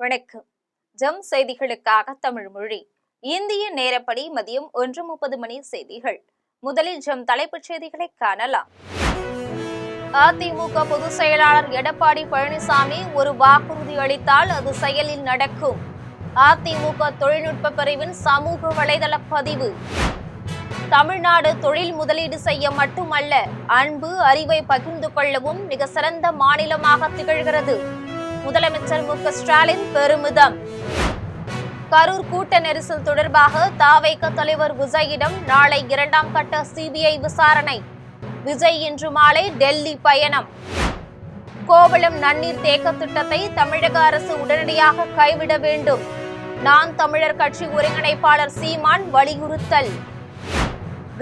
வணக்கம். ஜம் செய்திகளுக்காக தமிழ் மொழி. இந்திய நேரப்படி மதியம் 1:30 மணி செய்திகள். முதலில் ஜம் தலைப்புச் செய்திகளை காணலாம். அதிமுக பொதுச் செயலாளர் எடப்பாடி பழனிசாமி ஒரு வாக்குறுதி அளித்தால் அது செயலில் நடக்கும். அதிமுக தொழில்நுட்ப பிரிவின் சமூக வலைதள பதிவு. தமிழ்நாடு தொழில் முதலீடு செய்ய மட்டுமல்ல, அன்பு அறிவை பகிர்ந்து கொள்ளவும் மிக சிறந்த மாநிலமாக திகழ்கிறது. முதலமைச்சர் மு க ஸ்டாலின் பெருமிதம். கரூர் கூட்ட நெரிசல் தொடர்பாக தவேக தலைவர் விஜயிடம் நாளை 2ஆம் கட்ட சிபிஐ விசாரணை. விஜய் இன்று மாலை டெல்லி பயணம். கோவளம் நன்னீர் தேக்க திட்டத்தை தமிழக அரசு உடனடியாக கைவிட வேண்டும். நாம் தமிழர் கட்சி ஒருங்கிணைப்பாளர் சீமான் வலியுறுத்தல்.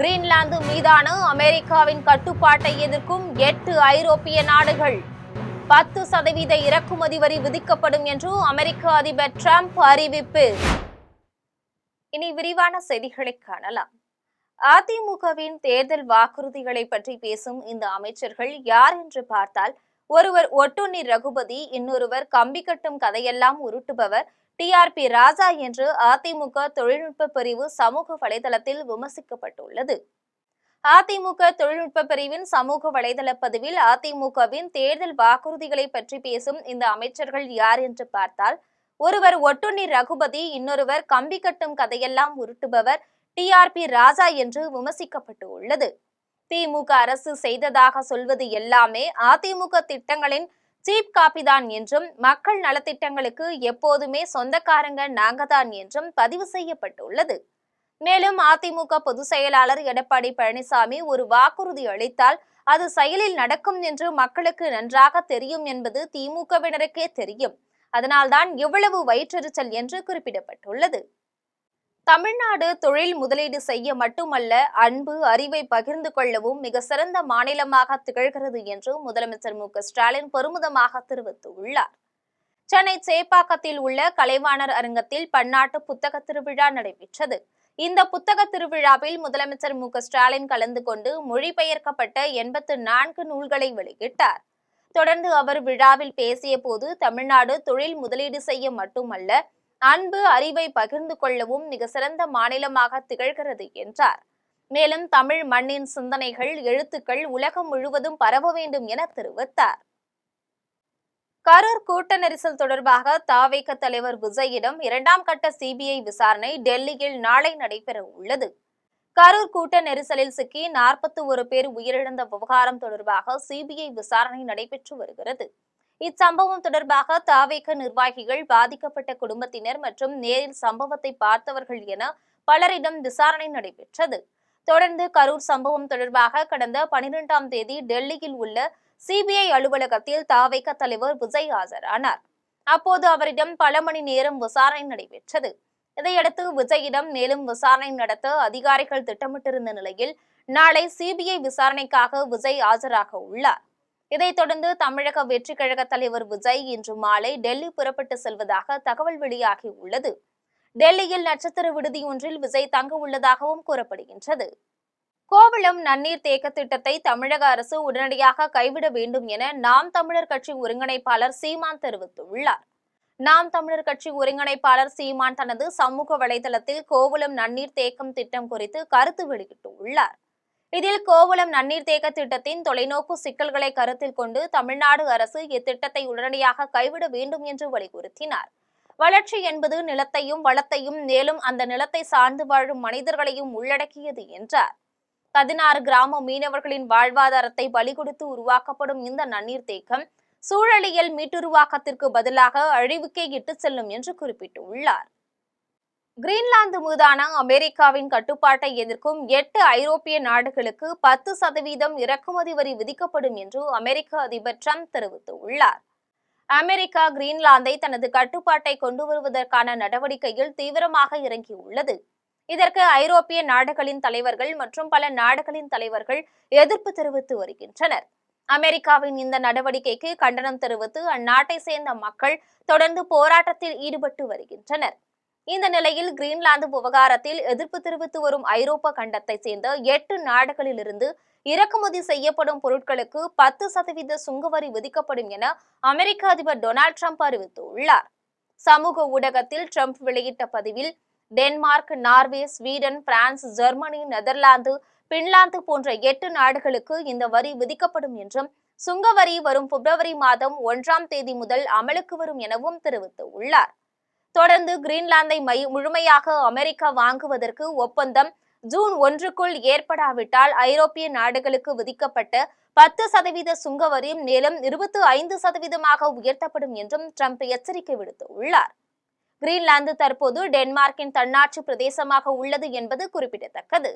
கிரீன்லாந்து மீதான அமெரிக்காவின் கட்டுப்பாட்டை எதிர்க்கும் 8 ஐரோப்பிய நாடுகள். 10% இறக்குமதி வரி விதிக்கப்படும் என்று அமெரிக்க அதிபர் டிரம்ப் அறிவிப்பு. இனி விரிவான செய்திகளை காணலாம். அதிமுகவின் தேர்தல் வாக்குறுதிகளை பற்றி பேசும் இந்த அமைச்சர்கள் யார் என்று பார்த்தால், ஒருவர் ஒட்டுண்ணி ரகுபதி, இன்னொருவர் கம்பி கட்டும் கதையெல்லாம் உருட்டுபவர் டிஆர்பி ராஜா என்று அதிமுக தொழில்நுட்ப பிரிவு சமூக வலைதளத்தில் விமர்சிக்கப்பட்டுள்ளது. அதிமுக தொழில்நுட்ப பிரிவின் சமூக வலைதள பதிவில் அதிமுகவின் தேர்தல் வாக்குறுதிகளை பற்றி பேசும் இந்த அமைச்சர்கள் யார் என்று பார்த்தால், ஒருவர் ஒட்டுண்ணி ரகுபதி, இன்னொருவர் கம்பி கட்டும் கதையெல்லாம் உருட்டுபவர் டிஆர்பி ராஜா என்று விமர்சிக்கப்பட்டு உள்ளது. திமுக அரசு செய்ததாக சொல்வது எல்லாமே அதிமுக திட்டங்களின் சீப் காப்பி தான் என்றும், மக்கள் நலத்திட்டங்களுக்கு எப்போதுமே சொந்தக்காரங்க நாங்கதான் என்றும் பதிவு செய்யப்பட்டுள்ளது. மேலும் அதிமுக பொதுச் செயலாளர் எடப்பாடி பழனிசாமி ஒரு வாக்குறுதி அளித்தால் அது செயலில் நடக்கும் என்று மக்களுக்கு நன்றாக தெரியும் என்பது திமுகவினருக்கே தெரியும். அதனால்தான் இவ்வளவு வயிற்றெரிச்சல் என்று குறிப்பிடப்பட்டுள்ளது. தமிழ்நாடு தொழில் முதலீடு செய்ய மட்டுமல்ல, அன்பு அறிவை பகிர்ந்து கொள்ளவும் மிக சிறந்த மாநிலமாக திகழ்கிறது என்று முதலமைச்சர் மு க ஸ்டாலின் பெருமிதமாக தெரிவித்துள்ளார். சென்னை சேப்பாக்கத்தில் உள்ள கலைவாணர் அரங்கத்தில் பன்னாட்டு புத்தக திருவிழா நடைபெற்றது. இந்த புத்தக திருவிழாவில் முதலமைச்சர் மு க ஸ்டாலின் கலந்து கொண்டு மொழிபெயர்க்கப்பட்ட 84 நூல்களை வெளியிட்டார். தொடர்ந்து அவர் விழாவில் பேசிய போது, தமிழ்நாடு தொழில் முதலீடு செய்ய மட்டுமல்ல, அன்பு அறிவை பகிர்ந்து கொள்ளவும் மிக சிறந்த மாநிலமாக திகழ்கிறது என்றார். மேலும் தமிழ் மண்ணின் சிந்தனைகள், எழுத்துக்கள் உலகம் முழுவதும் பரவ வேண்டும் என தெரிவித்தார். கரூர் கூட்ட நெரிசல் தொடர்பாக தவேக தலைவர் விஜயிடம் 2ஆம் கட்ட சிபிஐ விசாரணை டெல்லியில் நாளை நடைபெற உள்ளது. கரூர் கூட்ட நெரிசலில் சிக்கி 41 பேர் உயிரிழந்த விவகாரம் தொடர்பாக சிபிஐ விசாரணை நடைபெற்று வருகிறது. இச்சம்பவம் தொடர்பாக தவேக நிர்வாகிகள், பாதிக்கப்பட்ட குடும்பத்தினர் மற்றும் நேரில் சம்பவத்தை பார்த்தவர்கள் என பலரிடம் விசாரணை நடைபெற்றது. தொடர்ந்து கரூர் சம்பவம் தொடர்பாக கடந்த 12ஆம் தேதி டெல்லியில் உள்ள சிபிஐ அலுவலகத்தில் தவேக தலைவர் விஜய் ஆஜரானார். அப்போது அவரிடம் பல மணி நேரம் விசாரணை நடைபெற்றது. இதையடுத்து விஜயிடம் மேலும் விசாரணை நடத்த அதிகாரிகள் திட்டமிட்டிருந்த நிலையில் நாளை சிபிஐ விசாரணைக்காக விஜய் ஆஜராக உள்ளார். இதைத் தொடர்ந்து தமிழக வெற்றி கழக தலைவர் விஜய் இன்று மாலை டெல்லி புறப்பட்டு செல்வதாக தகவல் வெளியாகி உள்ளது. டெல்லியில் நட்சத்திர விடுதி ஒன்றில் விஜய் தங்க உள்ளதாகவும் கூறப்படுகின்றது. கோவளம் நன்னீர் தேக்க திட்டத்தை தமிழக அரசு உடனடியாக கைவிட வேண்டும் என நாம் தமிழர் கட்சி ஒருங்கிணைப்பாளர் சீமான் தெரிவித்துள்ளார். நாம் தமிழர் கட்சி ஒருங்கிணைப்பாளர் சீமான் தனது சமூக வலைதளத்தில் கோவளம் நன்னீர் தேக்கம் திட்டம் குறித்து கருத்து வெளியிட்டுள்ளார். இதில் கோவளம் நன்னீர் தேக்க திட்டத்தின் தொலைநோக்கு சிக்கல்களை கருத்தில் கொண்டு தமிழ்நாடு அரசு இத்திட்டத்தை உடனடியாக கைவிட வேண்டும் என்று வலியுறுத்தினார். வளர்ச்சி என்பது நிலத்தையும் வளத்தையும், மேலும் அந்த நிலத்தை சார்ந்து வாழும் மனிதர்களையும் உள்ளடக்கியது என்றார். 16 கிராம மீனவர்களின் வாழ்வாதாரத்தை பலி கொடுத்து உருவாக்கப்படும் இந்த நன்னீர் தேக்கம் சூழலியல் மீட்டுருவாக்கத்திற்கு பதிலாக அழிவுக்கே இட்டு செல்லும் என்று குறிப்பிட்டுள்ளார். கிரீன்லாந்து மீதான அமெரிக்காவின் கட்டுப்பாட்டை எதிர்க்கும் 8 ஐரோப்பிய நாடுகளுக்கு 10% இறக்குமதி வரி விதிக்கப்படும் என்று அமெரிக்க அதிபர் டிரம்ப் தெரிவித்துள்ளார். அமெரிக்கா கிரீன்லாந்தை தனது கட்டுப்பாட்டை கொண்டு வருவதற்கான நடவடிக்கையில் தீவிரமாக இறங்கியுள்ளது. இதற்கு ஐரோப்பிய நாடுகளின் தலைவர்கள் மற்றும் பல நாடுகளின் தலைவர்கள் எதிர்ப்பு தெரிவித்து வருகின்றனர். அமெரிக்காவின் இந்த நடவடிக்கைக்கு கண்டனம் தெரிவித்து அந்நாட்டை சேர்ந்த மக்கள் தொடர்ந்து போராட்டத்தில் ஈடுபட்டு வருகின்றனர். இந்த நிலையில் கிரீன்லாந்து விவகாரத்தில் எதிர்ப்பு தெரிவித்து வரும் ஐரோப்பா கண்டத்தை சேர்ந்த 8 நாடுகளிலிருந்து இறக்குமதி செய்யப்படும் பொருட்களுக்கு 10% சுங்கவரி விதிக்கப்படும் என அமெரிக்க அதிபர் டொனால்ட் ட்ரம்ப் அறிவித்துள்ளார். சமூக ஊடகத்தில் ட்ரம்ப் வெளியிட்ட பதிவில் Denmark, Norway, Sweden, France, Germany, Netherlands, Finland போன்ற 8 நாடுகளுக்கு இந்த வரி விதிக்கப்படும் என்றும் சுங்கவரி வரும் பிப்ரவரி மாதம் 1ஆம் தேதி முதல் அமலுக்கு வரும் எனவும் தெரிவித்துள்ளார். தொடர்ந்து கிரீன்லாந்தை முழுமையாக அமெரிக்கா வாங்குவதற்கு ஒப்பந்தம் ஜூன் 1க்குள் ஏற்படாவிட்டால் ஐரோப்பிய நாடுகளுக்கு விதிக்கப்பட்ட 10% சுங்கவரி மேலும் 25% உயர்த்தப்படும் என்றும் ட்ரம்ப் எச்சரிக்கை விடுத்துள்ளார். கிரீன்லாந்து தற்போது டென்மார்க்கின் தன்னாட்சி பிரதேசமாக உள்ளது என்பது குறிப்பிடத்தக்கது.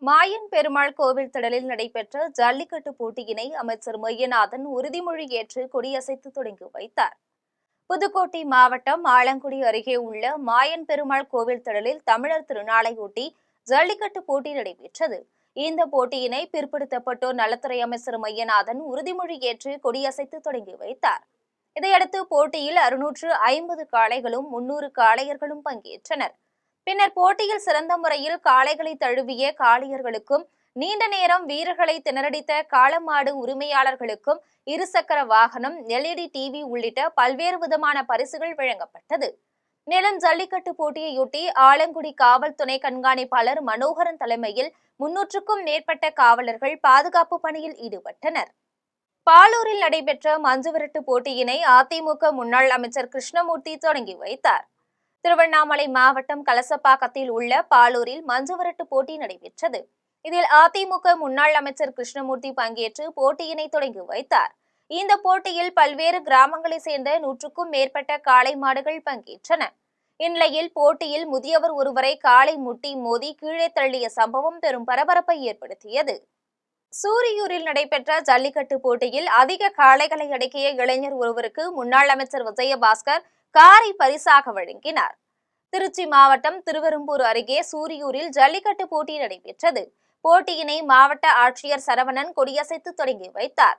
மாயன் பெருமாள் கோவில் திடலில் நடைபெற்ற ஜல்லிக்கட்டு போட்டியினை அமைச்சர் மையநாதன் உறுதிமொழி ஏற்று கொடியசைத்து தொடங்கி வைத்தார். புதுக்கோட்டை மாவட்டம் ஆலங்குடி அருகே உள்ள மாயன் பெருமாள் கோவில் திடலில் தமிழர் திருநாளையொட்டி ஜல்லிக்கட்டு போட்டி நடைபெற்றது. இந்த போட்டியினை பிற்படுத்தப்பட்டோர் நலத்துறை அமைச்சர் மையநாதன் உறுதிமொழி ஏற்று கொடியசைத்து தொடங்கி வைத்தார். இதையடுத்து போட்டியில் 650 காளைகளும் 300 காளையர்களும் பங்கேற்றனர். பின்னர் போட்டியில் சிறந்த முறையில் காளைகளை தழுவிய காளையர்களுக்கும், நீண்ட நேரம் வீரர்களை திணறடித்த காளமாடு உரிமையாளர்களுக்கும் இருசக்கர வாகனம், LED டிவி உள்ளிட்ட பல்வேறு விதமான பரிசுகள் வழங்கப்பட்டது. மேலும் ஜல்லிக்கட்டு போட்டியையொட்டி ஆலங்குடி காவல் துணை கண்காணிப்பாளர் மனோகரன் தலைமையில் 300க்கும் மேற்பட்ட காவலர்கள் பாதுகாப்பு பணியில் ஈடுபட்டனர். பாலூரில் நடைபெற்ற மஞ்சுவிரட்டு போட்டியினை அதிமுக முன்னாள் அமைச்சர் கிருஷ்ணமூர்த்தி தொடங்கி வைத்தார். திருவண்ணாமலை மாவட்டம் கலசப்பாக்கத்தில் உள்ள பாலூரில் மஞ்சுவிரட்டு போட்டி நடைபெற்றது. இதில் அதிமுக முன்னாள் அமைச்சர் கிருஷ்ணமூர்த்தி பங்கேற்று போட்டியினை தொடங்கி வைத்தார். இந்த போட்டியில் பல்வேறு கிராமங்களைச் சேர்ந்த 100க்கும் மேற்பட்ட காளை மாடுகள் பங்கேற்றன. இந்நிலையில் போட்டியில் முதியவர் ஒருவரை காளை முட்டி மோதி கீழே தள்ளிய சம்பவம் பெரும் பரபரப்பை ஏற்படுத்தியது. சூரியூரில் நடைபெற்ற ஜல்லிக்கட்டு போட்டியில் அதிக காளைகளை அடக்கிய இளைஞர் ஒருவருக்கு முன்னாள் அமைச்சர் விஜயபாஸ்கர் காரை பரிசாக வழங்கினார். திருச்சி மாவட்டம் திருவெரும்பூர் அருகே சூரியூரில் ஜல்லிக்கட்டு போட்டி நடைபெற்றது. போட்டியினை மாவட்ட ஆட்சியர் சரவணன் கொடியசைத்து தொடங்கி வைத்தார்.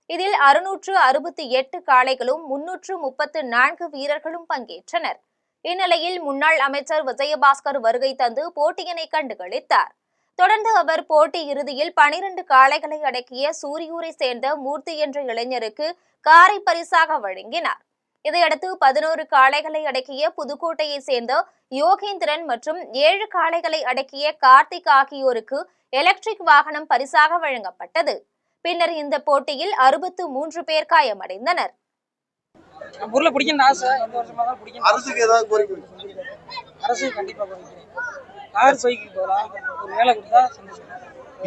இதில் 668 காளைகளும் 334 வீரர்களும் பங்கேற்றனர். இந்நிலையில் முன்னாள் அமைச்சர் விஜயபாஸ்கர் வருகை தந்து போட்டியினை கண்டுகளித்தார். தொடர்ந்து அவர் போட்டி இறுதியில் 12 காளைகளை அடக்கிய சூரியூரை சேர்ந்த மூர்த்தி என்ற இளைஞருக்கு காரை பரிசாக வழங்கினார். இதையடுத்து 11 காளைகளை அடக்கிய புதுக்கோட்டையை சேர்ந்த யோகேந்திரன் மற்றும் 7 காளைகளை அடக்கிய கார்த்திக் ஆகியோருக்கு எலக்ட்ரிக் வாகனம் பரிசாக வழங்கப்பட்டது. பின்னர் இந்த போட்டியில் 63 பேர் காயமடைந்தனர்.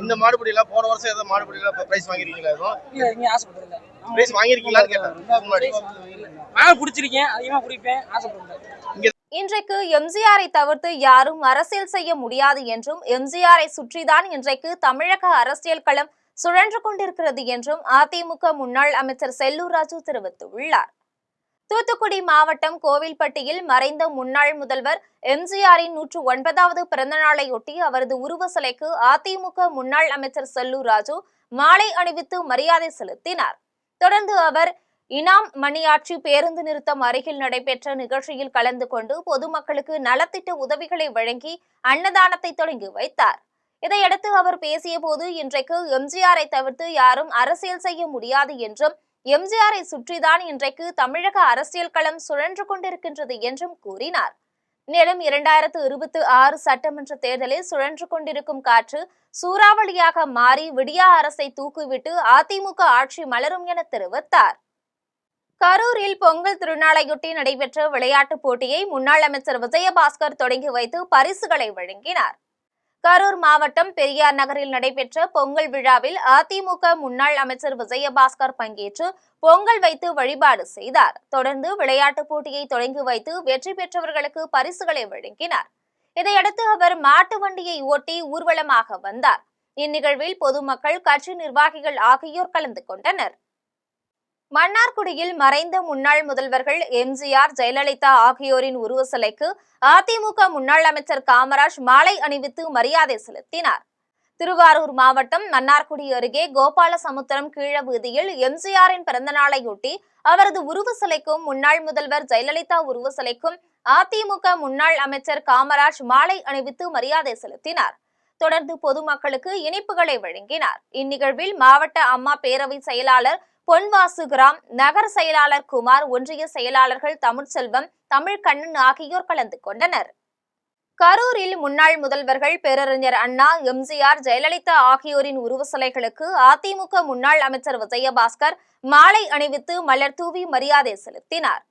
இந்த மாடுபிடி எல்லாம் போன வருஷம் ஏதாவது மாடுபிடி எல்லாம் பிரைஸ் வாங்கிருக்கீங்களா? இல்ல, நீங்க ஆசைப்படுறீங்க. பிரைஸ் வாங்கிருக்கீங்களான்னு கேட்டேன். முன்னாடி நான் பிடிச்சிருக்கேன், அதிகமா பிடிப்பேன், ஆசைப்படுறேன். இன்றைக்கு எம்ஜிஆரை தவிர்த்து யாரும் அரசியல் செய்ய முடியாது என்றும், எம்ஜிஆரை சுற்றிதான் இன்றைக்கு தமிழக அரசியல் களம் சுழன்று கொண்டிருக்கிறது என்றும் அதிமுக முன்னாள் அமைச்சர் செல்லூர் ராஜு தெரிவித்துள்ளார். தூத்துக்குடி மாவட்டம் கோவில்பட்டியில் மறைந்த முன்னாள் முதல்வர் எம்ஜிஆரின் 109வது பிறந்த நாளையொட்டி அவரது உருவ சிலைக்கு அதிமுக முன்னாள் அமைச்சர் செல்லூர் ராஜு மாலை அணிவித்து மரியாதை செலுத்தினார். தொடர்ந்து அவர் இனாம் மணியாட்சி பேருந்து நிறுத்தம் அருகில் நடைபெற்ற நிகழ்ச்சியில் கலந்து கொண்டு பொதுமக்களுக்கு நலத்திட்ட உதவிகளை வழங்கி அன்னதானத்தை தொடங்கி வைத்தார். இதையடுத்து அவர் பேசிய போது, இன்றைக்கு எம்ஜிஆரை தவிர்த்து யாரும் அரசியல் செய்ய முடியாது என்றும், எம்ஜிஆரை சுற்றிதான் இன்றைக்கு தமிழக அரசியல் களம் சுழன்று கொண்டிருக்கின்றது என்றும் கூறினார். மேலும் 2026 சட்டமன்ற தேர்தலில் சுழன்று கொண்டிருக்கும் காற்று சூறாவளியாக மாறி விடியா அரசை தூக்கிவிட்டு அதிமுக ஆட்சி மலரும் என தெரிவித்தார். கரூரில் பொங்கல் திருநாளையொட்டி நடைபெற்ற விளையாட்டுப் போட்டியை முன்னாள் அமைச்சர் விஜயபாஸ்கர் தொடங்கி வைத்து பரிசுகளை வழங்கினார். கரூர் மாவட்டம் பெரியார் நகரில் நடைபெற்ற பொங்கல் விழாவில் அதிமுக முன்னாள் அமைச்சர் விஜயபாஸ்கர் பங்கேற்று பொங்கல் வைத்து வழிபாடு செய்தார். தொடர்ந்து விளையாட்டுப் போட்டியை தொடங்கி வைத்து வெற்றி பெற்றவர்களுக்கு பரிசுகளை வழங்கினார். இதையடுத்து அவர் மாட்டு வண்டியை ஓட்டி ஊர்வலமாக வந்தார். இந்நிகழ்வில் பொதுமக்கள், கட்சி நிர்வாகிகள் ஆகியோர் கலந்து கொண்டனர். மன்னார்குடியில் மறைந்த முன்னாள் முதல்வர்கள் எம்ஜிஆர், ஜெயலலிதா ஆகியோரின் உருவ சிலைக்கு அதிமுக முன்னாள் அமைச்சர் காமராஜ் மாலை அணிவித்து மரியாதை செலுத்தினார். திருவாரூர் மாவட்டம் மன்னார்குடி அருகே கோபாலசமுத்திரம் கீழ வீதியில் எம்ஜிஆரின் பிறந்தநாளையொட்டி அவரது உருவ சிலைக்கும் முன்னாள் முதல்வர் ஜெயலலிதா உருவ சிலைக்கும் அதிமுக முன்னாள் அமைச்சர் காமராஜ் மாலை அணிவித்து மரியாதை செலுத்தினார். தொடர்ந்து பொதுமக்களுக்கு இனிப்புகளை வழங்கினார். இந்நிகழ்வில் மாவட்ட அம்மா பேரவை செயலாளர் பொன்வாசுகிராம், நகர செயலாளர் குமார், ஒன்றிய செயலாளர்கள் தமிழ்ச்செல்வம், தமிழ்கண்ணன் ஆகியோர் கலந்து கொண்டனர். கரூரில் முன்னாள் முதல்வர்கள் பேரறிஞர் அண்ணா, எம்ஜிஆர், ஜெயலலிதா ஆகியோரின் உருவ சிலைகளுக்கு அதிமுக முன்னாள் அமைச்சர் விஜயபாஸ்கர் மாலை அணிவித்து மலர் தூவி மரியாதை செலுத்தினார்.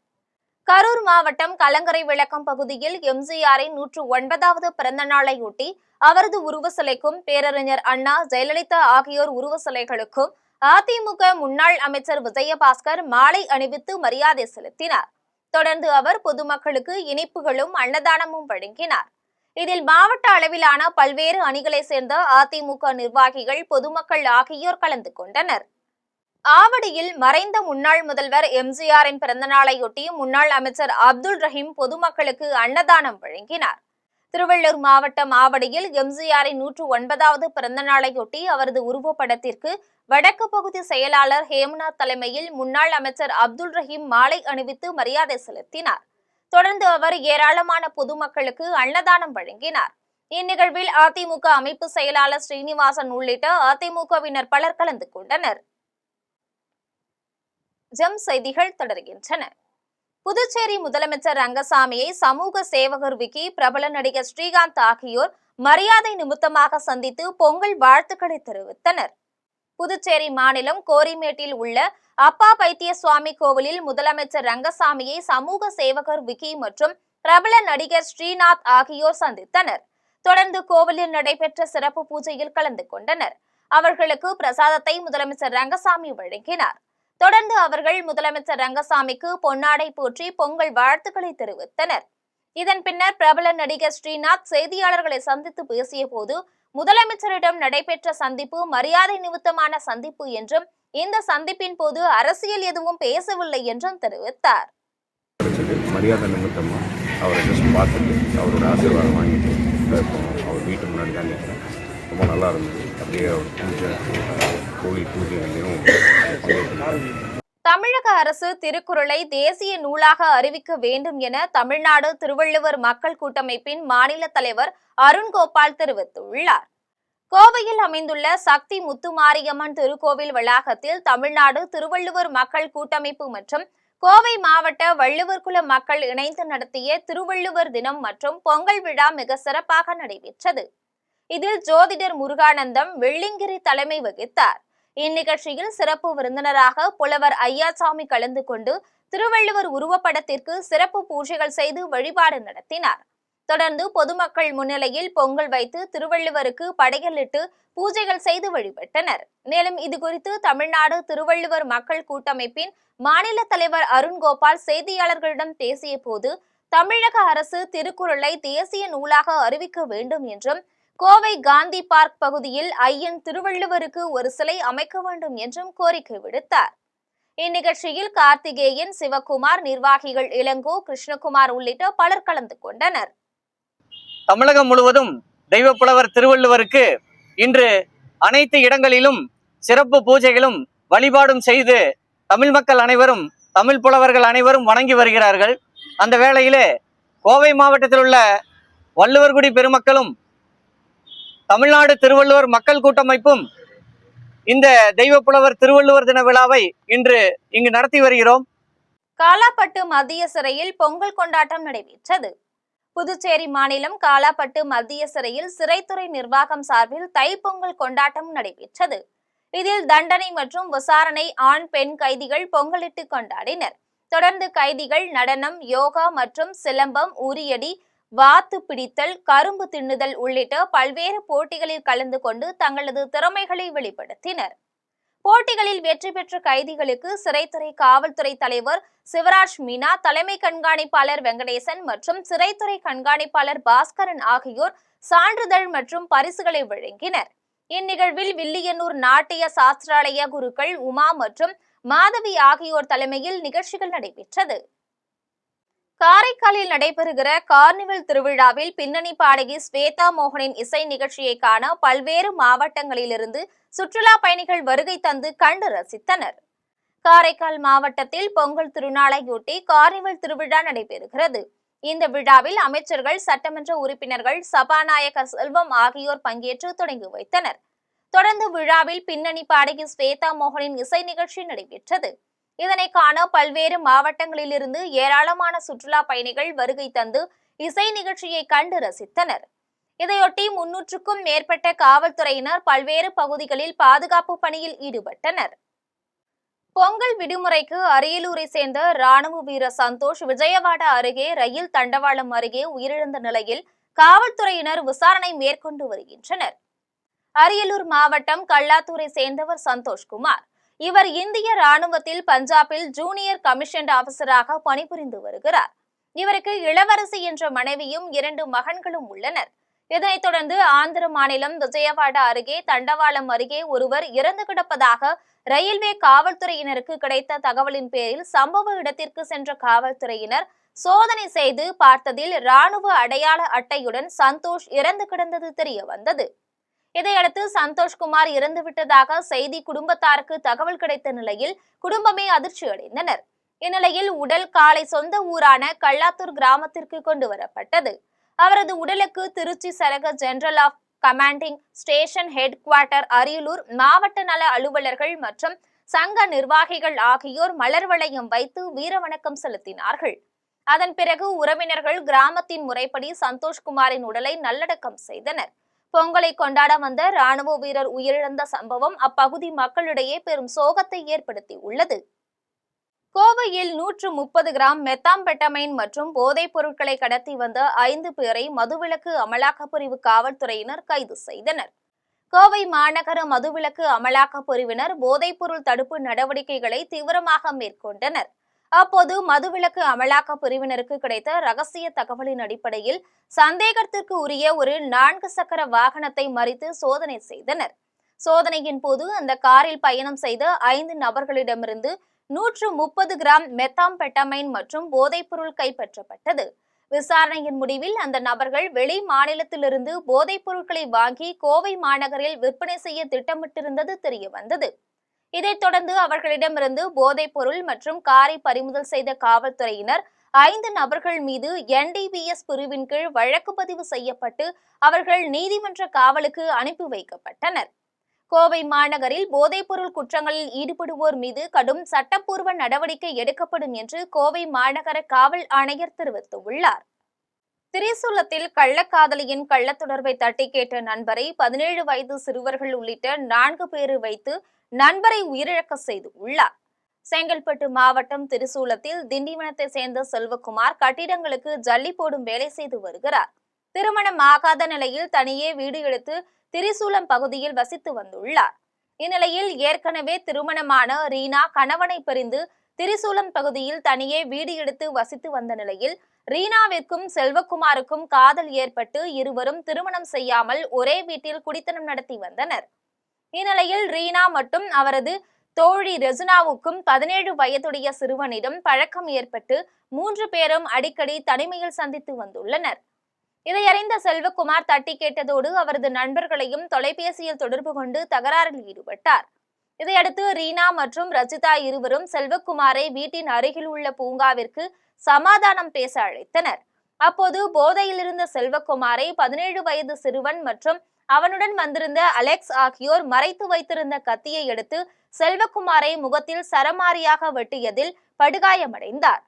கரூர் மாவட்டம் கலங்கரை விளக்கம் பகுதியில் எம்ஜிஆரின் 109வது பிறந்த நாளையொட்டி அவரது உருவ சிலைக்கும் பேரறிஞர் அண்ணா, ஜெயலலிதா ஆகியோர் உருவ சிலைகளுக்கும் அதிமுக முன்னாள் அமைச்சர் விஜயபாஸ்கர் மாலை அணிவித்து மரியாதை செலுத்தினார். தொடர்ந்து அவர் பொதுமக்களுக்கு இனிப்புகளும் அன்னதானமும் வழங்கினார். இதில் மாவட்ட அளவிலான பல்வேறு அணிகளை சேர்ந்த அதிமுக நிர்வாகிகள், பொதுமக்கள் ஆகியோர் கலந்து கொண்டனர். ஆவடியில் மறைந்த முன்னாள் முதல்வர் எம்ஜிஆரின் பிறந்தநாளையொட்டி முன்னாள் அமைச்சர் அப்துல் ரஹீம் பொதுமக்களுக்கு அன்னதானம் வழங்கினார். திருவள்ளூர் மாவட்டம் ஆவடியில் எம்ஜிஆரின் 109வது பிறந்த நாளையொட்டி அவரது உருவப்படத்திற்கு வடக்கு பகுதி செயலாளர் ஹேமநாத் தலைமையில் முன்னாள் அமைச்சர் அப்துல் ரஹீம் மாலை அணிவித்து மரியாதை செலுத்தினார். தொடர்ந்து அவர் ஏராளமான பொதுமக்களுக்கு அன்னதானம் வழங்கினார். இந்நிகழ்வில் அதிமுக அமைப்பு செயலாளர் ஸ்ரீனிவாசன் உள்ளிட்ட அதிமுகவினர் பலர் கலந்து கொண்டனர். ஜெம் செய்திகள் தொடர்கின்றன. புதுச்சேரி முதலமைச்சர் ரங்கசாமியை சமூக சேவகர் விக்கி, பிரபல நடிகர் ஸ்ரீகாந்த் ஆகியோர் மரியாதை நிமித்தமாக சந்தித்து பொங்கல் வாழ்த்துக்களை தெரிவித்தனர். புதுச்சேரி மாநிலம் கோரிமேட்டில் உள்ள அப்பா பைத்திய சுவாமி கோவிலில் முதலமைச்சர் ரங்கசாமியை சமூக சேவகர் விக்கி மற்றும் பிரபல நடிகர் ஸ்ரீநாத் ஆகியோர் சந்தித்தனர். தொடர்ந்து கோவிலில் நடைபெற்ற சிறப்பு பூஜையில் கலந்து கொண்டனர். அவர்களுக்கு பிரசாதத்தை முதலமைச்சர் ரங்கசாமி வழங்கினார். தொடர்ந்து அவர்கள் முதலமைச்சர் ரங்கசாமிக்கு பொன்னாடை போற்றி பொங்கல் வாழ்த்துக்களை தெரிவித்தனர். இதன் பின்னர் பிரபல நடிகர் ஸ்ரீநாத் செய்தியாளர்களை சந்தித்து பேசிய போது, முதலமைச்சரிடம் நடைபெற்ற சந்திப்பு மரியாதை நிமித்தமான சந்திப்பு என்றும் இந்த சந்திப்பின் போது அரசியல் எதுவும் பேசவில்லை என்றும் தெரிவித்தார். மரியாதை நிமித்தமா அவரை ஜஸ்ட் பார்த்துட்டு அவரோட ஆசீர்வாதம் வாங்கிட்டு அவர் வீட்டு முன்னாடி தான் நிற்கிறேன். ரொம்ப நல்லா இருந்தது. அப்படியே அவர் பூஜை, கோவில் பூஜைகளையும் தமிழக அரசு திருக்குறளை தேசிய நூலாக அறிவிக்க வேண்டும் என தமிழ்நாடு திருவள்ளுவர் மக்கள் கூட்டமைப்பின் மாநில தலைவர் அருண்கோபால் தெரிவித்துள்ளார். கோவையில் அமைந்துள்ள சக்தி முத்துமாரியம்மன் திருக்கோவில் வளாகத்தில் தமிழ்நாடு திருவள்ளுவர் மக்கள் கூட்டமைப்பு மற்றும் கோவை மாவட்ட வள்ளுவர் குல மக்கள் இணைந்து நடத்திய திருவள்ளுவர் தினம் மற்றும் பொங்கல் விழா மிக சிறப்பாக நடைபெற்றது. இதில் ஜோதிடர் முருகானந்தம் வெள்ளிங்கிரி தலைமை வகித்தார். இந்நிகழ்ச்சியில் சிறப்பு விருந்தினராக புலவர் ஐயாசாமி கலந்து கொண்டு திருவள்ளுவர் உருவப்படத்திற்கு சிறப்பு பூஜைகள் செய்து வழிபாடு நடத்தினார். தொடர்ந்து பொதுமக்கள் முன்னிலையில் பொங்கல் வைத்து திருவள்ளுவருக்கு படையலிட்டு பூஜைகள் செய்து வழிபட்டனர். மேலும் இதுகுறித்து தமிழ்நாடு திருவள்ளுவர் மக்கள் கூட்டமைப்பின் மாநில தலைவர் அருண்கோபால் செய்தியாளர்களிடம் பேசிய போது, தமிழக அரசு திருக்குறளை தேசிய நூலாக அறிவிக்க வேண்டும் என்றும், கோவை காந்தி பார்க் பகுதியில் ஐயன் திருவள்ளுவருக்கு ஒரு சிலை அமைக்க வேண்டும் என்றும் கோரிக்கை விடுத்தார். இந்நிகழ்ச்சியில் கார்த்திகேயன், சிவகுமார், நிர்வாகிகள் இளங்கோ, கிருஷ்ணகுமார் உள்ளிட்ட பலர் கலந்து கொண்டனர். தமிழகம் முழுவதும் தெய்வப்புலவர் திருவள்ளுவருக்கு இன்று அனைத்து இடங்களிலும் சிறப்பு பூஜைகளும் வழிபாடும் செய்து தமிழ் மக்கள் அனைவரும், தமிழ் புலவர்கள் அனைவரும் வணங்கி வருகிறார்கள். அந்த வேளையிலே கோவை மாவட்டத்தில் உள்ள வள்ளுவர்குடி பெருமக்களும் தமிழ்நாடு திருவள்ளுவர் மக்கள் கூட்டமைப்பும் இந்த தெய்வப்புலவர் திருவள்ளுவர் தின விழாவை இன்று இங்கு நடத்தி வருகிறோம். காலாப்பட்டு மத்திய சிறையில் பொங்கல் கொண்டாட்டம் நடைபெற்றது. புதுச்சேரி மாநிலம் காலாப்பட்டு மத்திய சிறையில் சிறைத்துறை நிர்வாகம் சார்பில் தைப்பொங்கல் கொண்டாட்டம் நடைபெற்றது. இதில் தண்டனை மற்றும் விசாரணை ஆண் பெண் கைதிகள் பொங்கலிட்டு கொண்டாடினர். தொடர்ந்து கைதிகள் நடனம், யோகா மற்றும் சிலம்பம், உரியடி, வாத்து பிடித்தல், கரும்பு தின்னுதல் உள்ளிட்ட பல்வேறு போட்டிகளில் கலந்து கொண்டு தங்களது திறமைகளை வெளிப்படுத்தினர். போட்டிகளில் வெற்றி பெற்ற கைதிகளுக்கு சிறைத்துறை காவல்துறை தலைவர் சிவராஜ் மீனா, தலைமை கண்காணிப்பாளர் வெங்கடேசன் மற்றும் சிறைத்துறை கண்காணிப்பாளர் பாஸ்கரன் ஆகியோர் சான்றிதழ் மற்றும் பரிசுகளை வழங்கினர். இந்நிகழ்வில் வில்லியனூர் நாட்டிய சாஸ்திராலய குருக்கள் உமா மற்றும் மாதவி ஆகியோர் தலைமையில் நிகழ்ச்சிகள் நடைபெற்றது. காரைக்காலில் நடைபெறுகிற கார்னிவல் திருவிழாவில் பின்னணி பாடகி ஸ்வேதா மோகனின் இசை நிகழ்ச்சியை காண பல்வேறு மாவட்டங்களிலிருந்து சுற்றுலா பயணிகள் வருகை தந்து கண்டு ரசித்தனர். காரைக்கால் மாவட்டத்தில் பொங்கல் திருநாளையொட்டி கார்னிவல் திருவிழா நடைபெறுகிறது. இந்த விழாவில் அமைச்சர்கள், சட்டமன்ற உறுப்பினர்கள், சபாநாயகர் செல்வம் ஆகியோர் பங்கேற்று தொடங்கி வைத்தனர். தொடர்ந்து விழாவில் பின்னணி பாடகி ஸ்வேதா மோகனின் இசை நிகழ்ச்சி நடைபெற்றது. இதனை காண பல்வேறு மாவட்டங்களிலிருந்து ஏராளமான சுற்றுலா பயணிகள் வருகை தந்து இசை நிகழ்ச்சியை கண்டு ரசித்தனர். இதையொட்டி 300க்கும் மேற்பட்ட காவல்துறையினர் பல்வேறு பகுதிகளில் பாதுகாப்பு பணியில் ஈடுபட்டனர். பொங்கல் விடுமுறைக்கு அரியலூரை சேர்ந்த ராணுவ வீரர் சந்தோஷ் விஜயவாடா அருகே ரயில் தண்டவாளம் அருகே உயிரிழந்த நிலையில் காவல்துறையினர் விசாரணை மேற்கொண்டு வருகின்றனர். அரியலூர் மாவட்டம் கல்லாத்தூரை சேர்ந்தவர் சந்தோஷ்குமார். இவர் இந்திய ராணுவத்தில் பஞ்சாபில் ஜூனியர் கமிஷன்ட் ஆபீசராக பணிபுரிந்து வருகிறார். இவருக்கு இளவரசி என்ற மனைவியும் 2 மகன்களும் உள்ளனர். இதனைத் தொடர்ந்து ஆந்திர மாநிலம் விஜயவாடா அருகே தண்டவாளம் அருகே ஒருவர் இறந்து கிடப்பதாக ரயில்வே காவல்துறையினருக்கு கிடைத்த தகவலின் பேரில் சம்பவ இடத்திற்கு சென்ற காவல்துறையினர் சோதனை செய்து பார்த்ததில் ராணுவ அடையாள அட்டையுடன் சந்தோஷ் இறந்து கிடந்தது தெரிய வந்தது. இதையடுத்து சந்தோஷ்குமார் இறந்துவிட்டதாக செய்தி குடும்பத்தாருக்கு தகவல் கிடைத்த நிலையில் குடும்பமே அதிர்ச்சி அடைந்தனர். இந்நிலையில் உடல் காலை சொந்த ஊரான கல்லாத்தூர் கிராமத்திற்கு கொண்டு வரப்பட்டது. அவரது உடலுக்கு திருச்சி சரக general of commanding station headquarter Ariyalur மாவட்ட நல அலுவலர்கள் மற்றும் சங்க நிர்வாகிகள் ஆகியோர் மலர் வளையம் வைத்து வீரவணக்கம் செலுத்தினார்கள். அதன் பிறகு உறவினர்கள் கிராமத்தின் முறைப்படி சந்தோஷ்குமாரின் உடலை நல்லடக்கம் செய்தனர். பொங்கலை கொண்டாட வந்த ராணுவ வீரர் உயிரிழந்த சம்பவம் அப்பகுதி மக்களிடையே பெரும் சோகத்தை ஏற்படுத்தி உள்ளது. கோவையில் 130 கிராம் மெத்தாம்பெட்டமைன் மற்றும் போதைப் பொருட்களை கடத்தி வந்த 5 பேரை மதுவிலக்கு அமலாக்கப் பிரிவு காவல்துறையினர் கைது செய்தனர். கோவை மாநகர மதுவிலக்கு அமலாக்கப் பிரிவினர் போதைப்பொருள் தடுப்பு நடவடிக்கைகளை தீவிரமாக மேற்கொண்டனர். அப்போது மதுவிலக்கு அமலாக்கப் பிரிவினருக்கு கிடைத்த ரகசிய தகவலின் அடிப்படையில் சந்தேகத்திற்கு உரிய ஒரு 4 சக்கர வாகனத்தை மறித்து சோதனை செய்தனர். சோதனையின் போது அந்த காரில் பயணம் செய்த 5 நபர்களிடமிருந்து 130 கிராம் மெத்தாம்பெட்டமைன் மற்றும் போதைப்பொருள் கைப்பற்றப்பட்டது. விசாரணையின் முடிவில் அந்த நபர்கள் வெளி மாநிலத்திலிருந்து போதைப் பொருட்களை வாங்கி கோவை மாநகரில் விற்பனை செய்ய திட்டமிட்டிருந்தது தெரிய வந்தது. இதைத் தொடர்ந்து அவர்களிடமிருந்து போதைப் பொருள் மற்றும் காரை பறிமுதல் செய்த காவல்துறையினர் 5 நபர்கள் மீது NDPS பிரிவின் கீழ் வழக்கு பதிவு செய்யப்பட்டு அவர்கள் நீதிமன்ற காவலுக்கு அனுப்பி வைக்கப்பட்டனர். கோவை மாநகரில் போதைப்பொருள் குற்றங்களில் ஈடுபடுவோர் மீது கடும் சட்டப்பூர்வ நடவடிக்கை எடுக்கப்படும் என்று கோவை மாநகர காவல் ஆணையர் தெரிவித்துள்ளார். திரிசூலத்தில் கள்ளக்காதலியின் கள்ளத்தொடர்பை தட்டி கேட்ட நண்பரை 17 வயது சிறுவர்கள் உள்ளிட்ட 4 பேர் வைத்து நண்பரை உயிரிழக்க செய்து உள்ளார். செங்கல்பட்டு மாவட்டம் திரிசூலத்தில் திண்டிவனத்தை சேர்ந்த செல்வகுமார் கட்டிடங்களுக்கு ஜல்லி போடும் வேலை செய்து வருகிறார். திருமணம் ஆகாத நிலையில் தனியே வீடு எடுத்து திரிசூலம் பகுதியில் வசித்து வந்துள்ளார். இந்நிலையில் ஏற்கனவே திருமணமான ரீனா கணவனை பிரிந்து திரிசூலம் பகுதியில் தனியே வீடு எடுத்து வசித்து வந்த நிலையில் ரீனாவிற்கும் செல்வகுமாருக்கும் காதல் ஏற்பட்டு இருவரும் திருமணம் செய்யாமல் ஒரே வீட்டில் குடித்தனம் நடத்தி வந்தனர். இந்நிலையில் ரீனா மற்றும் அவரது தோழி ரெஜினாவுக்கும் 17 வயதுடைய சிறுவனிடம் பழக்கம் ஏற்பட்டு 3 பேரும் அடிக்கடி தனிமையில் சந்தித்து வந்துள்ளனர். இதையறிந்த செல்வகுமார் தட்டி கேட்டதோடு அவரது நண்பர்களையும் தொலைபேசியில் தொடர்பு கொண்டு தகராறில் ஈடுபட்டார். இதையடுத்து ரீனா மற்றும் ரஜிதா இருவரும் செல்வகுமாரை வீட்டின் அருகில் உள்ள பூங்காவிற்கு சமாதானம் பேச அழைத்தனர். அப்போது போதையில் இருந்த செல்வகுமாரை 17 வயது சிறுவன் மற்றும் அவனுடன் வந்திருந்த அலெக்ஸ் ஆகியோர் மறைத்து வைத்திருந்த கத்தியை எடுத்து செல்வகுமாரை முகத்தில் சரமாரியாக வெட்டியதில் படுகாயமடைந்தார்.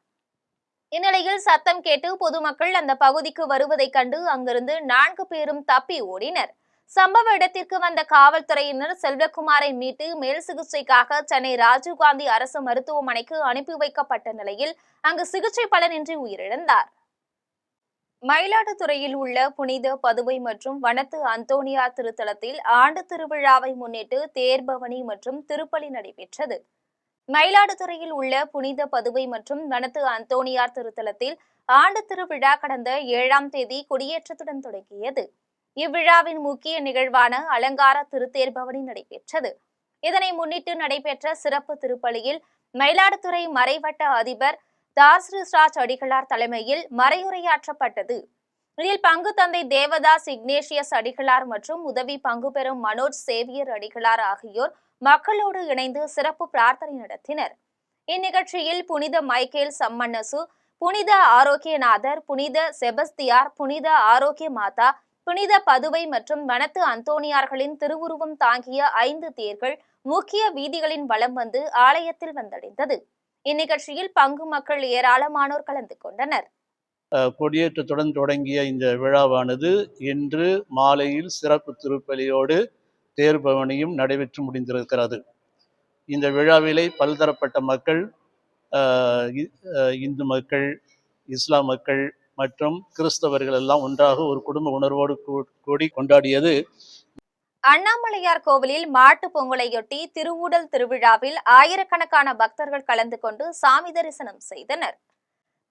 இந்நிலையில் சத்தம் கேட்டு பொதுமக்கள் அந்த பகுதிக்கு வருவதைக் கண்டு அங்கிருந்து 4 பேரும் தப்பி ஓடினர். சம்பவ இடத்திற்கு வந்த காவல்துறையினர் செல்வகுமாரை மீட்டு மேல் சிகிச்சைக்காக சென்னை ராஜீவ்காந்தி அரசு மருத்துவமனைக்கு அனுப்பி வைக்கப்பட்ட நிலையில் அங்கு சிகிச்சை பலனின்றி உயிரிழந்தார். மயிலாடுதுறையில் உள்ள புனித பதுவை மற்றும் வனத்து அந்தோணியார் திருத்தலத்தில் ஆண்டு திருவிழாவை முன்னிட்டு தேர்பவனி மற்றும் திருப்பலி நடைபெற்றது. மயிலாடுதுறையில் உள்ள புனித பதுவை மற்றும் வனத்து அந்தோணியார் திருத்தலத்தில் ஆண்டு திருவிழா கடந்த 7ஆம் தேதி கொடியேற்றத்துடன் தொடங்கியது. இவ்விழாவின் முக்கிய நிகழ்வான அலங்கார திருத்தேர்பவனி நடைபெற்றது. இதனை முன்னிட்டு நடைபெற்ற சிறப்பு திருப்பலியில் மயிலாடுதுறை மறைவட்ட அதிபர் தாஸ்ரிஸ்ராஜ் அடிகளார் தலைமையில் மறையுரையாற்றப்பட்டது. இதில் பங்கு தந்தை தேவதாஸ் இக்னேஷியஸ் அடிகளார் மற்றும் உதவி பங்கு பெறும் மனோஜ் சேவியர் அடிகளார் ஆகியோர் மக்களோடு இணைந்து சிறப்பு பிரார்த்தனை நடத்தினர். இந்நிகழ்ச்சியில் புனித மைக்கேல் சம்மன்னசு, புனித ஆரோக்கியநாதர், புனித செபஸ்தியார், புனித ஆரோக்கிய மாதா, புனித பதுவை மற்றும் வனத்து அந்தோணியார்களின் திருவுருவம் தாங்கிய 5 தேர்கள் முக்கிய வீதிகளின் வலம் வந்து ஆலயத்தில் வந்தடைந்தது. இந்நிகழ்ச்சியில் பங்கு மக்கள் ஏராளமானோர் கலந்து கொண்டனர். கொடியேற்றத்துடன் தொடங்கிய இந்த விழாவானது இன்று மாலையில் சிறப்பு திருப்பலியோடு தேர்பவனியும் நடைபெற்று முடிந்திருக்கிறது. இந்த விழாவிலே பல்தரப்பட்ட மக்கள், இந்து மக்கள், இஸ்லாம் மக்கள் மற்றும் கிறிஸ்தவர்கள் எல்லாம் ஒன்றாக ஒரு குடும்ப உணர்வோடு கூடி கொண்டாடியது. அண்ணாமலையார் கோவிலில் மாட்டு பொங்கலையொட்டி திருவூடல் திருவிழாவில் ஆயிரக்கணக்கான பக்தர்கள் கலந்து கொண்டு சாமி தரிசனம் செய்தனர்.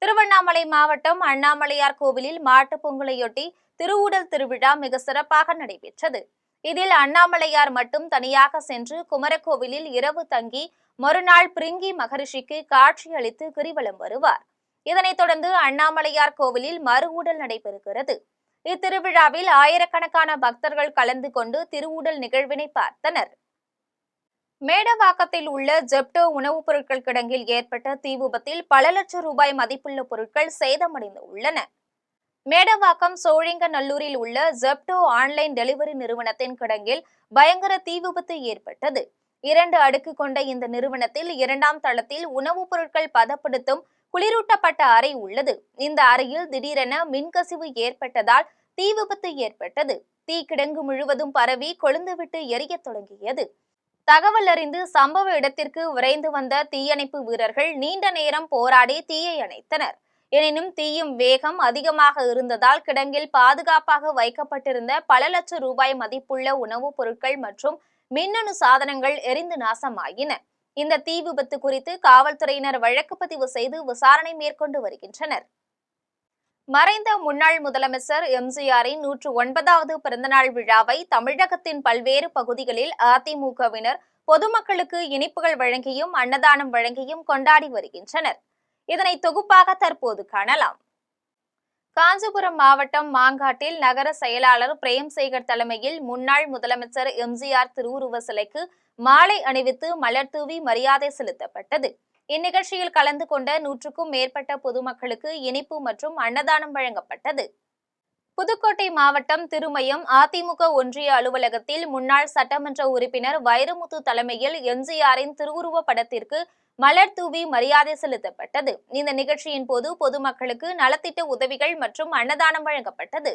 திருவண்ணாமலை மாவட்டம் அண்ணாமலையார் கோவிலில் மாட்டு பொங்கலையொட்டி திருவூடல் திருவிழா மிக சிறப்பாக நடைபெற்றது. இதில் அண்ணாமலையார் மட்டும் தனியாக சென்று குமரகோவிலில் இரவு தங்கி மறுநாள் பிரிங்கி மகரிஷிக்கு காட்சியளித்து கிரிவலம் வருவார். இதனைத் தொடர்ந்து அண்ணாமலையார் கோவிலில் மறுஊடல் நடைபெறுகிறது. இத்திருவிழாவில் ஆயிரக்கணக்கான பக்தர்கள் கலந்து கொண்டு திருவுடல் நிகழ்வினை பார்த்தனர். மேடவாக்கத்தில் உள்ள ஜெப்டோ உணவுப் பொருட்கள் கிடங்கில் ஏற்பட்ட தீ விபத்தில் பல லட்சம் ரூபாய் மதிப்புள்ள பொருட்கள் சேதமடைந்து உள்ளன. மேடவாக்கம் சோழிங்கநல்லூரில் உள்ள ஜெப்டோ ஆன்லைன் டெலிவரி நிறுவனத்தின் கிடங்கில் பயங்கர தீ விபத்து ஏற்பட்டது. 2 அடுக்கு கொண்ட இந்த நிறுவனத்தில் 2ஆம் தளத்தில் உணவுப் பொருட்கள் பதப்படுத்தும் குளிரூட்டப்பட்ட அறை உள்ளது. இந்த அறையில் திடீரென மின்கசிவு ஏற்பட்டதால் தீ விபத்து ஏற்பட்டது. தீ கிடங்கு முழுவதும் பரவி கொழுந்துவிட்டு எரியத் தொடங்கியது. தகவல் அறிந்து சம்பவ இடத்திற்கு விரைந்து வந்த தீயணைப்பு வீரர்கள் நீண்ட நேரம் போராடி தீயை அணைத்தனர். எனினும் தீயும் வேகம் அதிகமாக இருந்ததால் கிடங்கில் பாதுகாப்பாக வைக்கப்பட்டிருந்த பல லட்சம் ரூபாய் மதிப்புள்ள உணவுப் பொருட்கள் மற்றும் மின்னணு சாதனங்கள் எரிந்து நாசமாயின. இந்த தீ விபத்து குறித்து காவல்துறையினர் வழக்கு பதிவு செய்து விசாரணை மேற்கொண்டு வருகின்றனர். மறைந்த முன்னாள் முதலமைச்சர் எம்ஜிஆரின் 109வது பிறந்தநாள் விழாவை தமிழகத்தின் பல்வேறு பகுதிகளில் அதிமுகவினர் பொதுமக்களுக்கு இனிப்புகள் வழங்கியும் அன்னதானம் வழங்கியும் கொண்டாடி வருகின்றனர். இதனை தொகுப்பாக தற்போது காணலாம். காஞ்சிபுரம் மாவட்டம் மாங்காட்டில் நகர செயலாளர் பிரேம்சேகர் தலைமையில் முன்னாள் முதலமைச்சர் எம்ஜிஆர் திருவுருவ சிலைக்கு மாலை அணிவித்து மலர் தூவி மரியாதை செலுத்தப்பட்டது. இந்நிகழ்ச்சியில் கலந்து கொண்ட 100க்கும் மேற்பட்ட பொதுமக்களுக்கு இனிப்பு மற்றும் அன்னதானம் வழங்கப்பட்டது. புதுக்கோட்டை மாவட்டம் திருமயம் அதிமுக ஒன்றிய அலுவலகத்தில் முன்னாள் சட்டமன்ற உறுப்பினர் வைரமுத்து தலைமையில் எம்ஜிஆரின் திருவுருவ படத்திற்கு மலர் தூவி மரியாதை செலுத்தப்பட்டது. இந்த நிகழ்ச்சியின் போது பொதுமக்களுக்கு நலத்திட்ட உதவிகள் மற்றும் அன்னதானம் வழங்கப்பட்டது.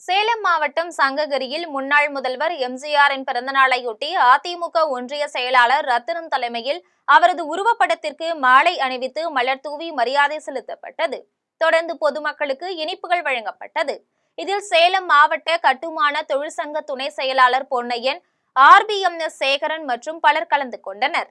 சேலம் மாவட்டம் சங்ககிரியில் முன்னாள் முதல்வர் எம்ஜிஆரின் பிறந்தநாளையொட்டி அதிமுக ஒன்றிய செயலாளர் ரத்தினம் தலைமையில் அவரது உருவப்படத்திற்கு மாலை அணிவித்து மலர் தூவி மரியாதை செலுத்தப்பட்டது. தொடர்ந்து பொதுமக்களுக்கு இனிப்புகள் வழங்கப்பட்டது. இதில் சேலம் மாவட்ட கட்டுமான தொழிற்சங்க துணை செயலாளர் பொன்னையன், RBMS சேகரன் மற்றும் பலர் கலந்து கொண்டனர்.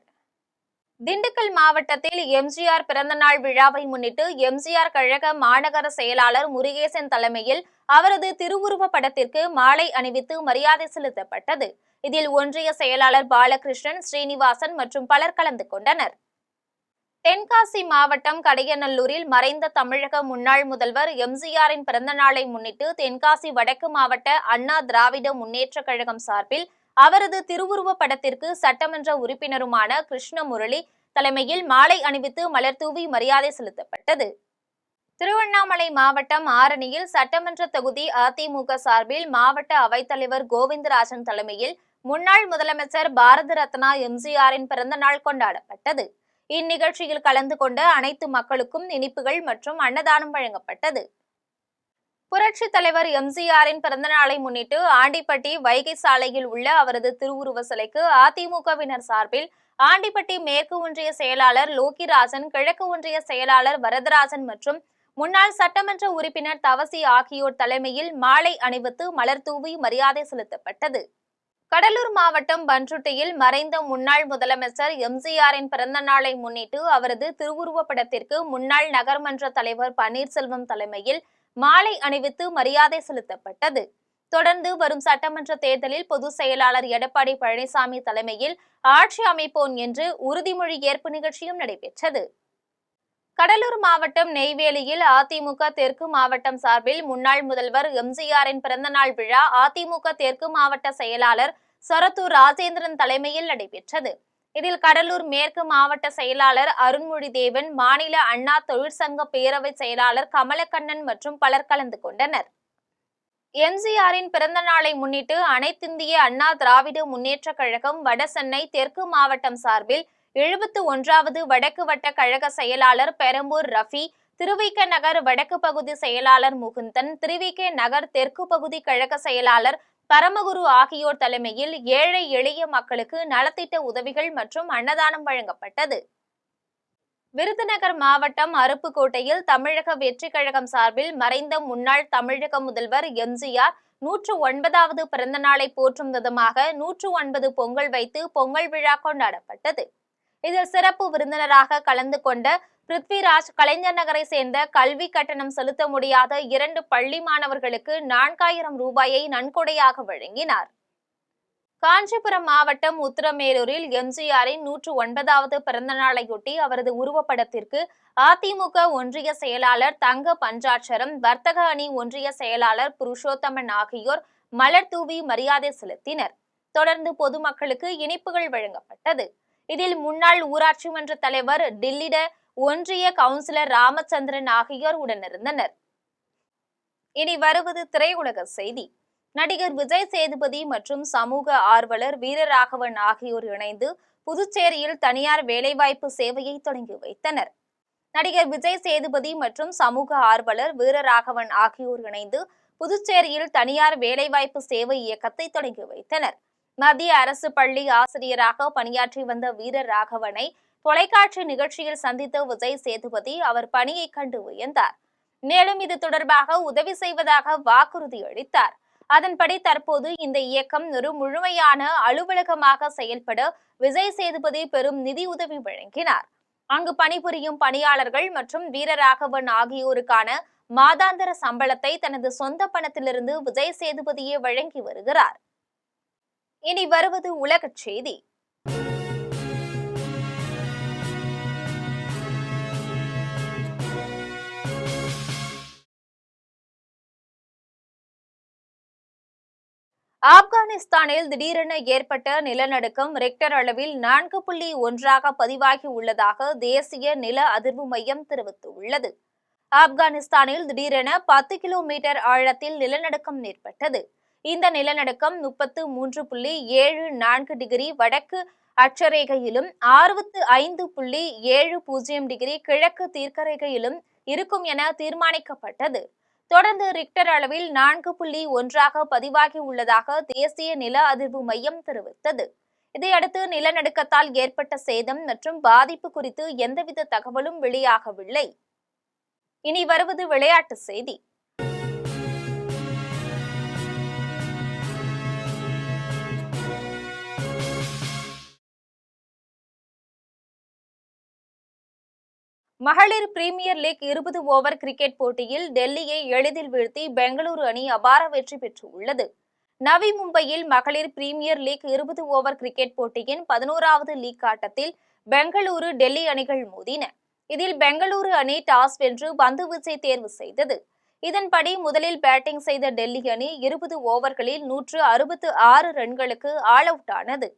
திண்டுக்கல் மாவட்டத்தில் எம்ஜிஆர் பிறந்தநாள் விழாவை முன்னிட்டு எம்ஜிஆர் கழக மாநகர செயலாளர் முருகேசன் தலைமையில் அவரது திருவுருவ படத்திற்கு மாலை அணிவித்து மரியாதை செலுத்தப்பட்டது. இதில் ஒன்றிய செயலாளர் பாலகிருஷ்ணன், ஸ்ரீனிவாசன் மற்றும் பலர் கலந்து கொண்டனர். தென்காசி மாவட்டம் கடையநல்லூரில் மறைந்த தமிழக முன்னாள் முதல்வர் எம்ஜிஆரின் பிறந்த நாளை முன்னிட்டு தென்காசி வடக்கு மாவட்ட அண்ணா திராவிட முன்னேற்ற கழகம் சார்பில் அவரது திருவுருவ படத்திற்கு சட்டமன்ற உறுப்பினருமான கிருஷ்ணமுரளி தலைமையில் மாலை அணிவித்து மலர் தூவி மரியாதை செலுத்தப்பட்டது. திருவண்ணாமலை மாவட்டம் ஆரணியில் சட்டமன்ற தொகுதி அதிமுக சார்பில் மாவட்ட அவைத்தலைவர் கோவிந்தராஜன் தலைமையில் முன்னாள் முதலமைச்சர் பாரத ரத்னா எம்ஜிஆரின் பிறந்தநாள் கொண்டாடப்பட்டது. இந்நிகழ்ச்சியில் கலந்து கொண்ட அனைத்து மக்களுக்கும் இனிப்புகள் மற்றும் அன்னதானம் வழங்கப்பட்டது. புரட்சி தலைவர் எம்ஜிஆரின் பிறந்தநாளை முன்னிட்டு ஆண்டிப்பட்டி வைகை சாலையில் உள்ள அவரது திருவுருவ சிலைக்கு அதிமுகவினர் சார்பில் ஆண்டிப்பட்டி மேற்கு ஒன்றிய செயலாளர் லோகிராஜன், கிழக்கு ஒன்றிய செயலாளர் வரதராஜன் மற்றும் முன்னாள் சட்டமன்ற உறுப்பினர் தவசி ஆகியோர் தலைமையில் மாலை அணிவித்து மலர் தூவி மரியாதை செலுத்தப்பட்டது. கடலூர் மாவட்டம் பன்ருட்டியில் மறைந்த முன்னாள் முதலமைச்சர் எம்ஜிஆரின் பிறந்த நாளை முன்னிட்டு அவரது திருவுருவ படத்திற்கு முன்னாள் நகர்மன்ற தலைவர் பன்னீர்செல்வம் தலைமையில் மாலை அணிவித்து மரியாதை செலுத்தப்பட்டது. தொடர்ந்து வரும் சட்டமன்ற தேர்தலில் பொதுச் செயலாளர் எடப்பாடி பழனிசாமி தலைமையில் ஆட்சி அமைப்போம் என்று உறுதிமொழி ஏற்பு நிகழ்ச்சியும் நடைபெற்றது. கடலூர் மாவட்டம் நெய்வேலியில் அதிமுக தெற்கு மாவட்டம் சார்பில் முன்னாள் முதல்வர் எம்ஜிஆரின் பிறந்தநாள் விழா அதிமுக தெற்கு மாவட்ட செயலாளர் சரத்தூர் ராஜேந்திரன் தலைமையில் நடைபெற்றது. இதில் கடலூர் மேற்கு மாவட்ட செயலாளர் அருண்மொழி தேவன், மாநில அண்ணா தொழிற்சங்க பேரவை செயலாளர் கமலக்கண்ணன் மற்றும் பலர் கலந்து கொண்டனர். எம்ஜிஆரின் பிறந்த நாளை முன்னிட்டு அனைத்திந்திய அண்ணா திராவிட முன்னேற்ற கழகம் வடசென்னை தெற்கு மாவட்டம் சார்பில் 71வது வடக்கு வட்ட கழக செயலாளர் பெரம்பூர் ரஃபி, திருவிக நகர் வடக்கு பகுதி செயலாளர் முகுந்தன், திருவிக நகர் தெற்கு பகுதி கழக செயலாளர் பரமகுரு ஆகியோர் தலைமையில் ஏழை எளிய மக்களுக்கு நலத்திட்ட உதவிகள் மற்றும் அன்னதானம் வழங்கப்பட்டது. விருதுநகர் மாவட்டம் அருப்புக்கோட்டையில் தமிழக வெற்றி கழகம் சார்பில் மறைந்த முன்னாள் தமிழக முதல்வர் எம்ஜிஆர் 109வது பிறந்த நாளை போற்றும் விதமாக 109 பொங்கல் வைத்து பொங்கல் விழா கொண்டாடப்பட்டது. இதில் சிறப்பு விருந்தினராக கலந்து கொண்ட பிருத்விராஜ் கலைஞர் நகரை சேர்ந்த கல்வி கட்டணம் செலுத்த முடியாத 2 பள்ளி மாணவர்களுக்கு 4000 ரூபாயை நன்கொடையாக வழங்கினார். காஞ்சிபுரம் மாவட்டம் உத்திரமேரூரில் எம்ஜிஆரின் 109வது பிறந்த நாளையொட்டி அவரது உருவப்படத்திற்கு அதிமுக ஒன்றிய செயலாளர் தங்க பஞ்சாட்சரம், வர்த்தக அணி ஒன்றிய செயலாளர் புருஷோத்தமன் ஆகியோர் மலர் தூவி மரியாதை செலுத்தினர். தொடர்ந்து பொதுமக்களுக்கு இனிப்புகள் வழங்கப்பட்டது. இதில் முன்னாள் ஊராட்சி மன்ற தலைவர் டில்லிட ஒன்றிய கவுன்சிலர் ராமச்சந்திரன் ஆகியோர் உடனிருந்தனர். இனி வருவது திரையுலக செய்தி. நடிகர் விஜய் சேதுபதி மற்றும் சமூக ஆர்வலர் வீரராகவன் ஆகியோர் இணைந்து புதுச்சேரியில் தனியார் வேலைவாய்ப்பு சேவையை தொடங்கி வைத்தனர். நடிகர் விஜய் சேதுபதி மற்றும் சமூக ஆர்வலர் வீரராகவன் ஆகியோர் இணைந்து புதுச்சேரியில் தனியார் வேலைவாய்ப்பு சேவை இயக்கத்தை தொடங்கி வைத்தனர். மத்திய அரசு பள்ளி ஆசிரியராக பணியாற்றி வந்த வீரராகவனை தொலைக்காட்சி நிகழ்ச்சியில் சந்தித்த விஜய் சேதுபதி அவர் பணியை கண்டு வியந்தார். மேலும் இது தொடர்பாக உதவி செய்வதாக வாக்குறுதி அளித்தார். அதன்படி தற்போது இந்த இயக்கம் ஒரு முழுமையான அலுவலகமாக செயல்பட விஜய் சேதுபதி பெரும் நிதி உதவி வழங்கினார். அங்கு பணிபுரியும் பணியாளர்கள் மற்றும் வீரராகவன் ஆகியோருக்கான மாதாந்திர சம்பளத்தை தனது சொந்த பணத்திலிருந்து விஜய் சேதுபதியே வழங்கி வருகிறார். இனி வருவது உலகச் செய்தி. ஆப்கானிஸ்தானில் திடீரென ஏற்பட்ட நிலநடுக்கம் ரிக்டர் அளவில் 4.1 பதிவாகி உள்ளதாக தேசிய நில அதிர்வு மையம் தெரிவித்துள்ளது. ஆப்கானிஸ்தானில் திடீரென 10 கிலோமீட்டர் ஆழத்தில் நிலநடுக்கம் ஏற்பட்டது. இந்த நிலநடுக்கம் 33.74 டிகிரி வடக்கு அட்சரேகையிலும் 65.70 டிகிரி கிழக்கு தீர்க்கரேகையிலும் இருக்கும் என தீர்மானிக்கப்பட்டது. தொடர்ந்து ரிக்டர் அளவில் 4.1 பதிவாகி உள்ளதாக தேசிய நில அதிர்வு மையம் தெரிவித்தது. இதையடுத்து நிலநடுக்கத்தால் ஏற்பட்ட சேதம் மற்றும் பாதிப்பு குறித்து எந்தவித தகவலும் வெளியாகவில்லை. இனி வருவது விளையாட்டு செய்தி. மகளிர் பிரீமியர் லீக் 20 ஓவர் கிரிக்கெட் போட்டியில் டெல்லியை எளிதில் வீழ்த்தி பெங்களூரு அணி அபார வெற்றி பெற்றுள்ளது. நவி மும்பையில் மகளிர் பிரீமியர் லீக் 20 ஓவர் கிரிக்கெட் போட்டியின் 11வது லீக் ஆட்டத்தில் பெங்களூரு டெல்லி அணிகள் மோதின. இதில் பெங்களூரு அணி டாஸ் வென்று பந்து வீச்சை தேர்வு செய்தது. இதன்படி முதலில் பேட்டிங் செய்த டெல்லி அணி 20 ஓவர்களில் 166 ரன்களுக்கு ஆல் அவுட் ஆனது.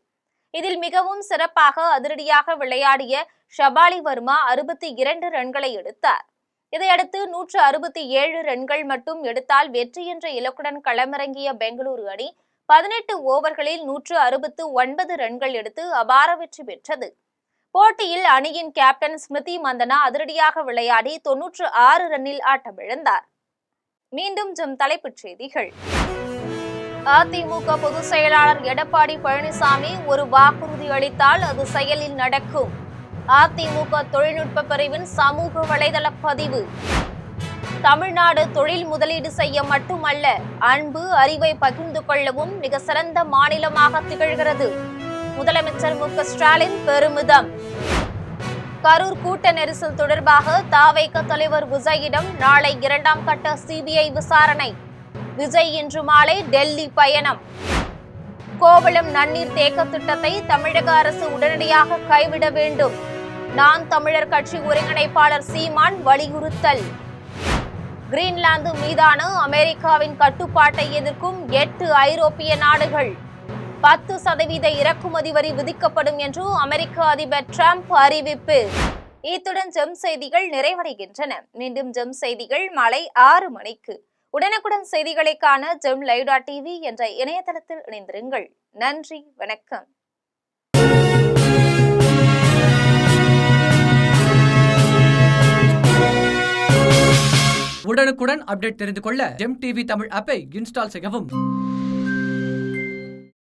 இதில் மிகவும் சிறப்பாக அதிரடியாக விளையாடிய ஷபாலி வர்மா 62 ரன்களை எடுத்தார். இதையடுத்து 167 ரன்கள் மட்டும் எடுத்தால் வெற்றி என்ற இலக்குடன் களமிறங்கிய பெங்களூரு அணி 18 ஓவர்களில் 169 ரன்கள் எடுத்து அபார வெற்றி பெற்றது. போட்டியில் அணியின் கேப்டன் ஸ்மிருதி மந்தனா அதிரடியாக விளையாடி 96 ரன்னில் ஆட்டமிழந்தார். மீண்டும் தலைப்புச் செய்திகள். அதிமுக பொதுச் செயலாளர் எடப்பாடி பழனிசாமி ஒரு வாக்குறுதி அளித்தால் அது செயலில் நடக்கும். அதிமுக தொழில்நுட்ப பிரிவின் சமூக வலைதள பதிவு. தமிழ்நாடு தொழில் முதலீடு செய்ய மட்டுமல்ல, அன்பு அறிவை பகிர்ந்து கொள்ளவும் மிக சிறந்த மாநிலமாக திகழ்கிறது. முதலமைச்சர் மு.க.ஸ்டாலின் பெருமிதம். கரூர் கூட்ட நெரிசல் தொடர்பாக தவேக தலைவர் விஜயிடம் நாளை 2ஆம் கட்ட சிபிஐ விசாரணை. விஜய் இன்று மாலை டெல்லி பயணம். கோவளம் நன்னீர் தேக்க திட்டத்தை தமிழக அரசு உடனடியாக கைவிட வேண்டும். நான் தமிழர் கட்சி ஒருங்கிணைப்பாளர் சீமான் வலியுறுத்தல். கிரீன்லாந்து மீதான அமெரிக்காவின் கட்டுப்பாட்டை எதிர்க்கும் 8 ஐரோப்பிய நாடுகள் 10% இறக்குமதி வரி விதிக்கப்படும் என்று அமெரிக்க அதிபர் டிரம்ப் அறிவிப்பு. இத்துடன் ஜெம் செய்திகள் நிறைவடைகின்றன. மீண்டும் ஜெம் செய்திகள் மாலை 6 மணிக்கு. உடனுக்குடன் செய்திகளை காண gemlive.tv என்ற இணையதளத்தில் இணைந்திருங்கள். நன்றி, வணக்கம். உடனுக்குடன் அப்டேட் தெரிந்து கொள்ள ஜெம் டிவி தமிழ் ஆப்பை இன்ஸ்டால் செய்யவும்.